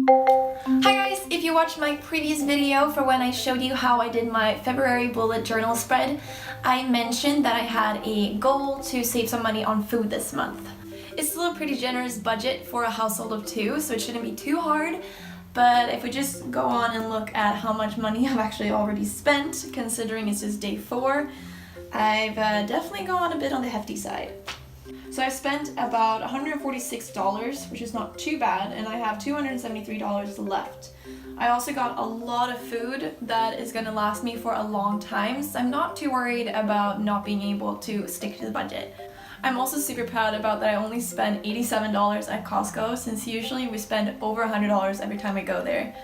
Hi guys, if you watched my previous video for when I showed you how I did my February bullet journal spread, I mentioned that I had a goal to save some money on food this month. It's still a pretty generous budget for a household of 2, so it shouldn't be too hard. But if we just go on and look at how much money I've actually already spent, considering it's just day 4, I've definitely gone a bit on the hefty side. So I've spent about $146, which is not too bad, and I have $273 left. I also got a lot of food that is going to last me for a long time, so I'm not too worried about not being able to stick to the budget. I'm also super proud about that I only spent $87 at Costco, since usually we spend over $100 every time I go there.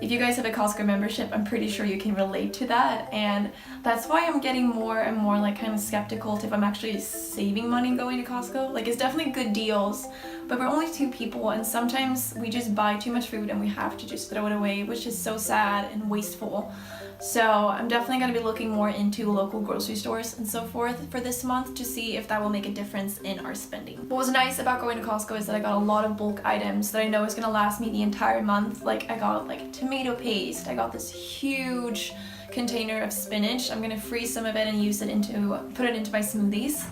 If you guys have a Costco membership, I'm pretty sure you can relate to that, and that's why I'm getting more and more kind of skeptical if I'm actually saving money going to Costco. It's definitely good deals, but we're only 2 people, and sometimes we just buy too much food and we have to just throw it away, which is so sad and wasteful. So I'm definitely going to be looking more into local grocery stores and so forth for this month to see if that will make a difference in our spending. What was nice about going to Costco is that I got a lot of bulk items that I know is going to last me the entire month. I got tomato paste, I got this huge container of spinach. I'm going to freeze some of it and put it into my smoothies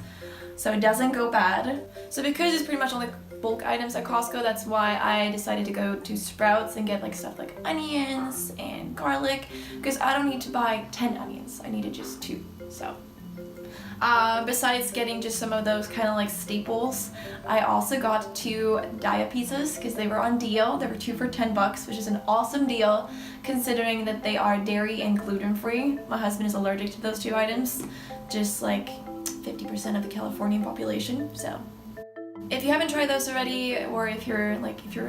so it doesn't go bad. So because it's pretty much only bulk items at Costco, that's why I decided to go to Sprouts and get stuff like onions and garlic, because I don't need to buy 10 onions, I needed just 2. So besides getting just some of those kind of staples, I also got 2 Dia pizzas because they were on deal. There were 2 for $10, which is an awesome deal considering that they are dairy and gluten free. My husband is allergic to those 2 items, just 50% of the Californian population. So if you haven't tried those already, or if you're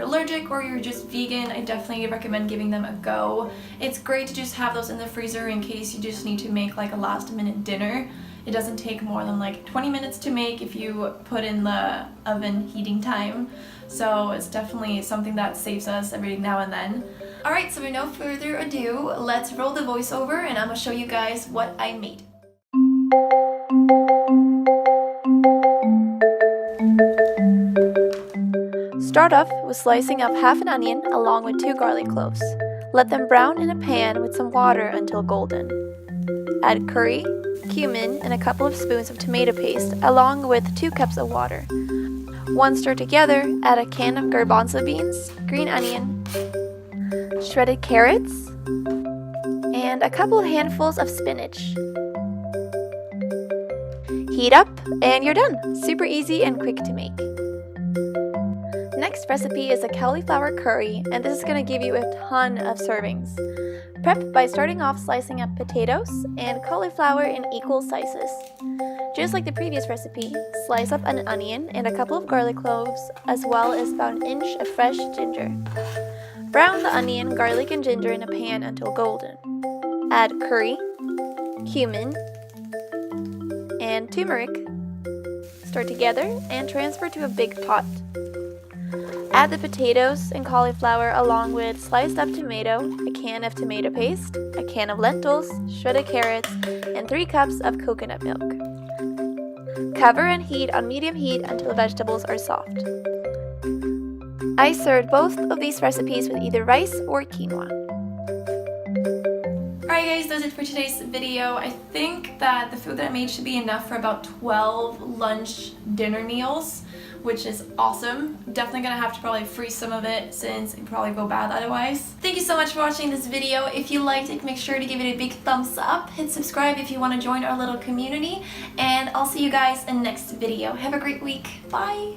allergic or you're just vegan, I definitely recommend giving them a go. It's great to just have those in the freezer in case you just need to make a last minute dinner. It doesn't take more than 20 minutes to make if you put in the oven heating time. So it's definitely something that saves us every now and then. Alright, so with no further ado, let's roll the voiceover and I'm gonna show you guys what I made. Start off with slicing up half an onion along with 2 garlic cloves. Let them brown in a pan with some water until golden. Add curry, cumin, and a couple of spoons of tomato paste along with 2 cups of water. Once stirred together, add a can of garbanzo beans, green onion, shredded carrots, and a couple of handfuls of spinach. Heat up and you're done! Super easy and quick to make. Next recipe is a cauliflower curry, and this is going to give you a ton of servings. Prep by starting off slicing up potatoes and cauliflower in equal slices. Just like the previous recipe, slice up an onion and a couple of garlic cloves, as well as about an inch of fresh ginger. Brown the onion, garlic, and ginger in a pan until golden. Add curry, cumin, and tumeric. Stir together and transfer to a big pot. Add the potatoes and cauliflower along with sliced up tomato, a can of tomato paste, a can of lentils, shredded carrots, and 3 cups of coconut milk. Cover and heat on medium heat until the vegetables are soft. I served both of these recipes with either rice or quinoa. Alright guys, that's it for today's video. I think that the food that I made should be enough for about 12 lunch dinner meals, which is awesome. Definitely gonna have to probably freeze some of it since it probably go bad otherwise. Thank you so much for watching this video. If you liked it, make sure to give it a big thumbs up. Hit subscribe if you want to join our little community, and I'll see you guys in the next video. Have a great week. Bye!